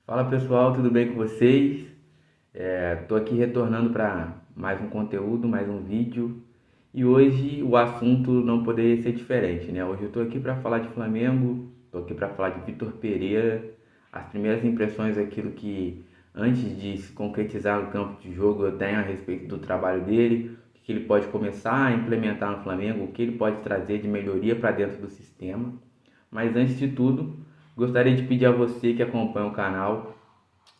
Fala pessoal, tudo bem com vocês? Estou aqui retornando para mais um conteúdo, mais um vídeo e hoje o assunto não poderia ser diferente, né? Hoje eu estou aqui para falar de Flamengo, estou aqui para falar de Vitor Pereira, as primeiras impressões, aquilo que antes de se concretizar no campo de jogo eu tenho a respeito do trabalho dele, o que ele pode começar a implementar no Flamengo, o que ele pode trazer de melhoria para dentro do sistema. Mas antes de tudo, gostaria de pedir a você que acompanha o canal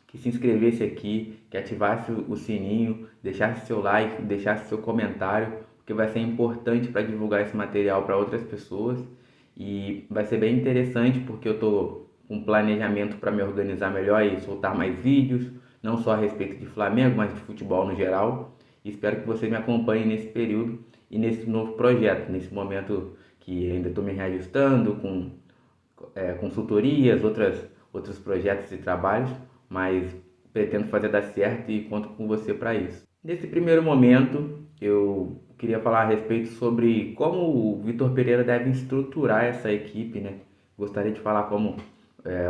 que se inscrevesse aqui, que ativasse o sininho, deixasse seu like, deixasse seu comentário, porque vai ser importante para divulgar esse material para outras pessoas e vai ser bem interessante porque eu estou com um planejamento para me organizar melhor e soltar mais vídeos, não só a respeito de Flamengo, mas de futebol no geral. E espero que você me acompanhe nesse período e nesse novo projeto, nesse momento que ainda estou me reajustando com consultorias, outros projetos e trabalhos, mas pretendo fazer dar certo e conto com você para isso. Nesse primeiro momento, eu queria falar a respeito sobre como o Vitor Pereira deve estruturar essa equipe, né? Gostaria de falar como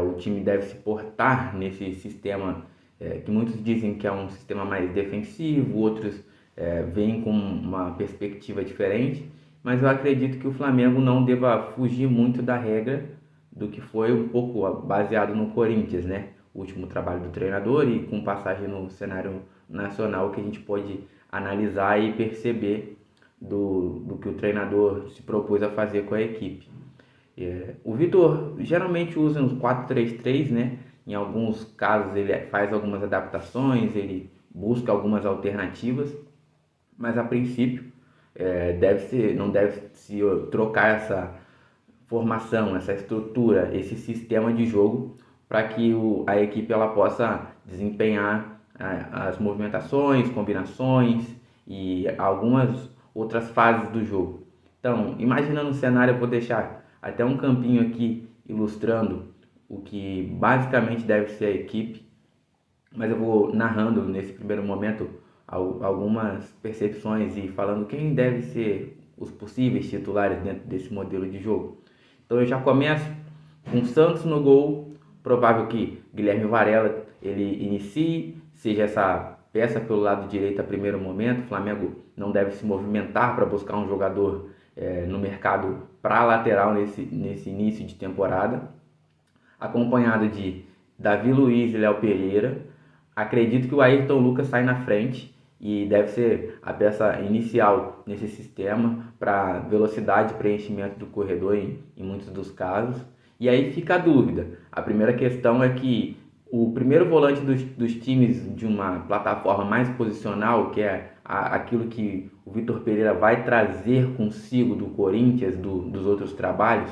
o time deve se portar nesse sistema que muitos dizem que é um sistema mais defensivo, outros veem com uma perspectiva diferente, mas eu acredito que o Flamengo não deva fugir muito da regra do que foi um pouco baseado no Corinthians, né? O último trabalho do treinador e com passagem no cenário nacional que a gente pode analisar e perceber do que o treinador se propôs a fazer com a equipe. O Vitor geralmente usa uns 4-3-3, né? Em alguns casos ele faz algumas adaptações, ele busca algumas alternativas, mas a princípio não deve se trocar essa formação, essa estrutura, esse sistema de jogo para que a equipe ela possa desempenhar as movimentações, combinações e algumas outras fases do jogo. Então, imaginando o cenário, eu vou deixar até um campinho aqui ilustrando o que basicamente deve ser a equipe, mas eu vou narrando nesse primeiro momento algumas percepções e falando quem deve ser os possíveis titulares dentro desse modelo de jogo. Então eu já começo com Santos no gol, provável que Guilherme Varela ele inicie, seja essa peça pelo lado direito a primeiro momento. O Flamengo não deve se movimentar para buscar um jogador no mercado para lateral nesse início de temporada, acompanhado de Davi Luiz e Léo Pereira. Acredito que o Ayrton Lucas sai na frente e deve ser a peça inicial nesse sistema para velocidade e preenchimento do corredor em muitos dos casos. E aí fica a dúvida. A primeira questão é que o primeiro volante dos times de uma plataforma mais posicional, que é aquilo que o Vitor Pereira vai trazer consigo do Corinthians, dos outros trabalhos,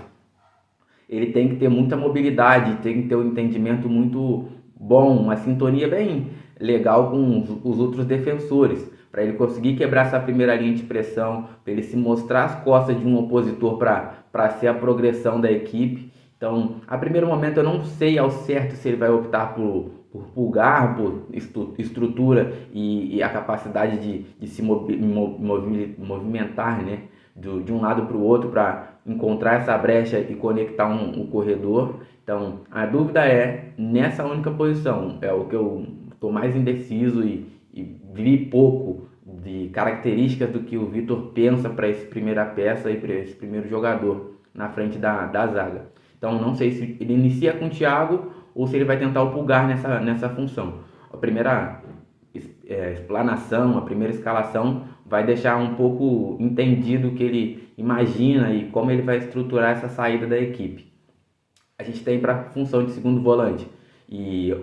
ele tem que ter muita mobilidade, tem que ter um entendimento muito bom, uma sintonia bem legal com os outros defensores, para ele conseguir quebrar essa primeira linha de pressão, para ele se mostrar as costas de um opositor para ser a progressão da equipe. Então, a primeiro momento eu não sei ao certo se ele vai optar por pulgar, por estrutura e a capacidade de se movimentar, né? De um lado para o outro para encontrar essa brecha e conectar um corredor. Então, a dúvida é nessa única posição, é o que eu estou mais indeciso e vi pouco de características do que o Vitor pensa para essa primeira peça e para esse primeiro jogador na frente da zaga. Então, não sei se ele inicia com o Thiago ou se ele vai tentar o Pulgar nessa função. A primeira explanação, a primeira escalação vai deixar um pouco entendido o que ele imagina e como ele vai estruturar essa saída da equipe. A gente tem para a função de segundo volante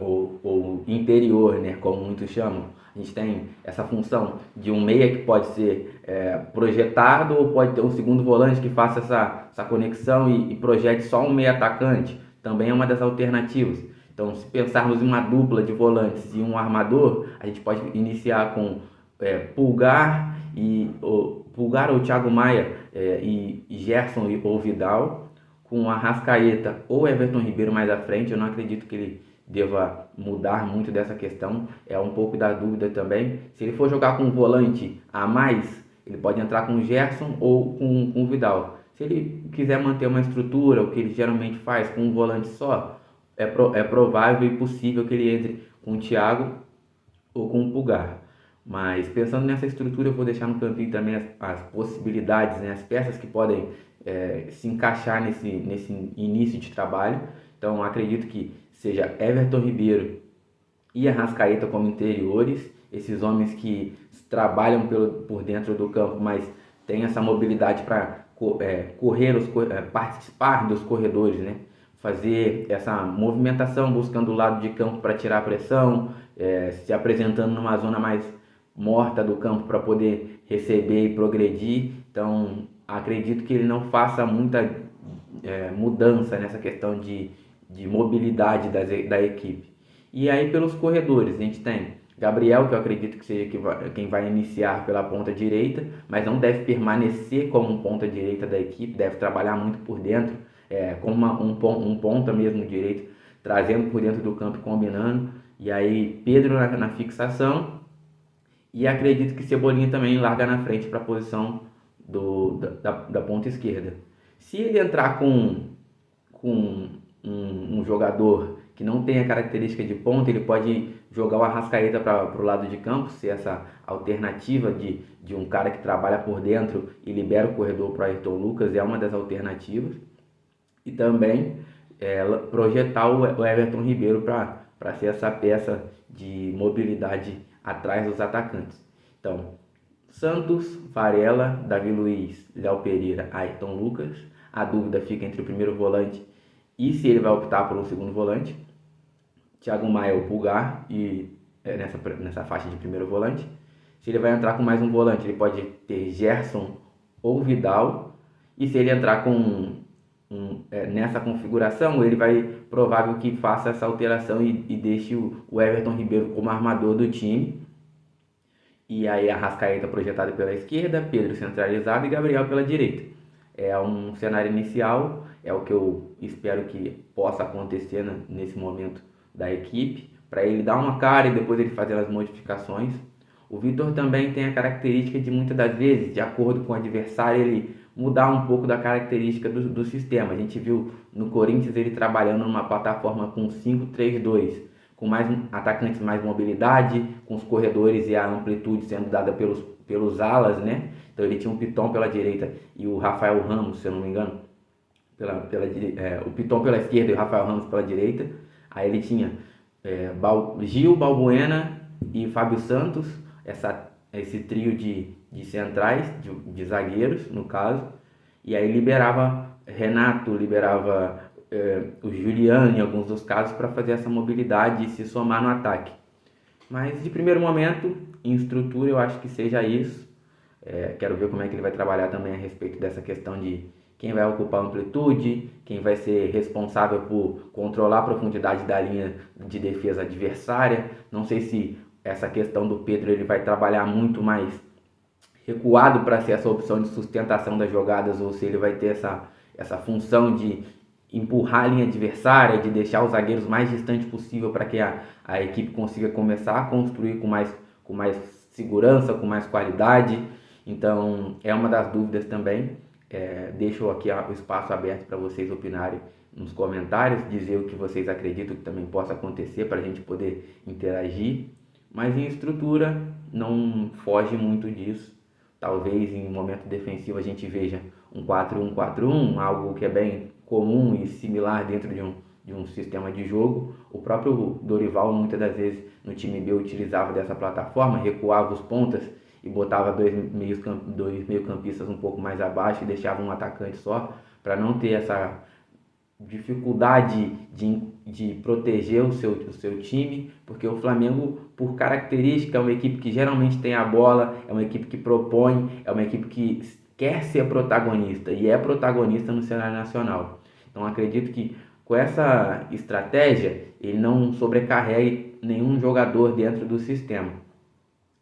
ou interior, né, como muitos chamam. A gente tem essa função de um meia que pode ser projetado ou pode ter um segundo volante que faça essa conexão e projete só um meia atacante. Também é uma das alternativas. Então, se pensarmos em uma dupla de volantes e um armador, a gente pode iniciar com Pulgar ou Thiago Maia e Gerson ou Vidal, com Arrascaeta ou Everton Ribeiro mais à frente. Eu não acredito que ele deva mudar muito dessa questão, é um pouco da dúvida também. Se ele for jogar com um volante a mais, ele pode entrar com o Gerson ou com o Vidal. Se ele quiser manter uma estrutura, o que ele geralmente faz com um volante só, é provável e possível que ele entre com o Thiago ou com o Pulgar. Mas pensando nessa estrutura, eu vou deixar no cantinho também as possibilidades, né, as peças que podem se encaixar nesse início de trabalho. Então acredito que seja Everton Ribeiro e Arrascaeta como interiores, esses homens que trabalham por dentro do campo, mas têm essa mobilidade para participar dos corredores, né? Fazer essa movimentação buscando o lado de campo para tirar a pressão, se apresentando numa zona mais morta do campo para poder receber e progredir. Então acredito que ele não faça muita mudança nessa questão de mobilidade da equipe. E aí pelos corredores, a gente tem Gabriel, que eu acredito que seja quem vai iniciar pela ponta direita, mas não deve permanecer como um ponta direita da equipe, deve trabalhar muito por dentro, como um ponta mesmo direito, trazendo por dentro do campo e combinando. E aí Pedro na fixação, e acredito que Cebolinha também larga na frente para a posição da ponta esquerda. Se ele entrar com um jogador que não tem a característica de ponta, ele pode jogar o Arrascaeta para o lado de campo, ser essa alternativa de um cara que trabalha por dentro e libera o corredor para Ayrton Lucas, é uma das alternativas. E também projetar o Everton Ribeiro para ser essa peça de mobilidade atrás dos atacantes. Então, Santos, Varela, Davi Luiz, Léo Pereira, Ayrton Lucas. A dúvida fica entre o primeiro volante e se ele vai optar por um segundo volante. Thiago Maia ou Pulgar e nessa faixa de primeiro volante. Se ele vai entrar com mais um volante, ele pode ter Gerson ou Vidal. E se ele entrar nessa configuração, ele vai provável que faça essa alteração e deixe o Everton Ribeiro como armador do time. E aí a Arrascaeta projetado pela esquerda, Pedro centralizado e Gabriel pela direita. É um cenário inicial, é o que eu espero que possa acontecer nesse momento da equipe, para ele dar uma cara e depois ele fazer as modificações. O Vitor também tem a característica de muitas das vezes, de acordo com o adversário, ele mudar um pouco da característica do sistema. A gente viu no Corinthians ele trabalhando numa plataforma com 5-3-2, com mais atacantes, mais mobilidade, com os corredores e a amplitude sendo dada pelos alas, né? Então ele tinha o Piton pela direita e o Rafael Ramos, se eu não me engano, o Piton pela esquerda e o Rafael Ramos pela direita. Aí ele tinha Gil, Balbuena e Fábio Santos, esse trio de centrais, de zagueiros, no caso. E aí liberava Renato, liberava o Juliano, em alguns dos casos, para fazer essa mobilidade e se somar no ataque. Mas de primeiro momento, em estrutura, eu acho que seja isso. Quero ver como é que ele vai trabalhar também a respeito dessa questão de quem vai ocupar a amplitude, quem vai ser responsável por controlar a profundidade da linha de defesa adversária. Não sei se essa questão do Pedro ele vai trabalhar muito mais recuado para ser essa opção de sustentação das jogadas, ou se ele vai ter essa função de empurrar a linha adversária, de deixar os zagueiros mais distante possível para que a equipe consiga começar a construir com mais segurança, com mais qualidade. Então é uma das dúvidas também. Deixo aqui o espaço aberto para vocês opinarem nos comentários, dizer o que vocês acreditam que também possa acontecer para a gente poder interagir. Mas em estrutura não foge muito disso. Talvez em momento defensivo a gente veja um 4-1-4-1, algo que é bem comum e similar dentro de um sistema de jogo. O próprio Dorival muitas das vezes no time B utilizava dessa plataforma, recuava os pontas e botava dois meio-campistas um pouco mais abaixo e deixava um atacante só, para não ter essa dificuldade de proteger o seu time, porque o Flamengo, por característica, é uma equipe que geralmente tem a bola, é uma equipe que propõe, é uma equipe que quer ser protagonista e é protagonista no cenário nacional. Então acredito que com essa estratégia ele não sobrecarregue nenhum jogador dentro do sistema.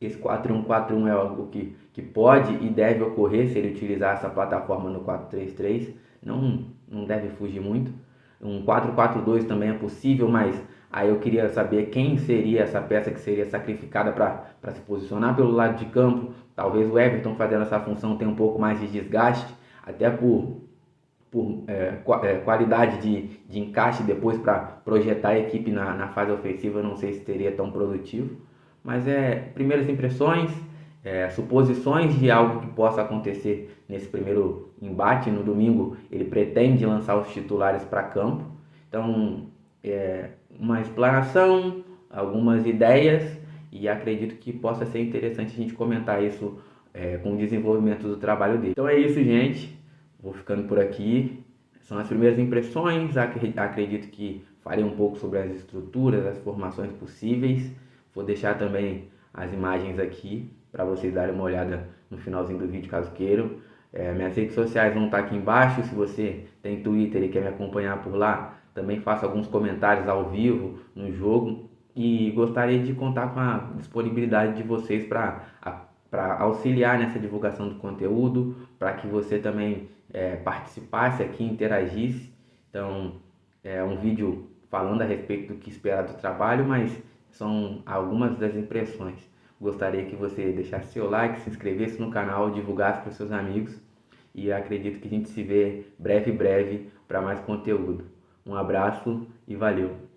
Esse 4-1-4-1 é algo que pode e deve ocorrer se ele utilizar essa plataforma no 4-3-3. Não deve fugir muito. Um 4-4-2 também é possível, mas aí eu queria saber quem seria essa peça que seria sacrificada para se posicionar pelo lado de campo. Talvez o Everton fazendo essa função tenha um pouco mais de desgaste, até por qualidade de encaixe depois para projetar a equipe na fase ofensiva, eu não sei se seria tão produtivo. Mas primeiras impressões, suposições de algo que possa acontecer nesse primeiro embate. No domingo ele pretende lançar os titulares para campo. Então, uma explanação, algumas ideias, e acredito que possa ser interessante a gente comentar isso com o desenvolvimento do trabalho dele. Então é isso, gente. Vou ficando por aqui. São as primeiras impressões. Acredito que falei um pouco sobre as estruturas, as formações possíveis. Vou deixar também as imagens aqui para vocês darem uma olhada no finalzinho do vídeo, caso queiram. Minhas redes sociais vão estar aqui embaixo. Se você tem Twitter e quer me acompanhar por lá, também faço alguns comentários ao vivo no jogo. E gostaria de contar com a disponibilidade de vocês para auxiliar nessa divulgação do conteúdo, para que você também participasse aqui, interagisse. Então, é um vídeo falando a respeito do que esperar do trabalho, mas são algumas das impressões. Gostaria que você deixasse seu like, se inscrevesse no canal, divulgasse para os seus amigos, e acredito que a gente se vê breve para mais conteúdo. Um abraço e valeu!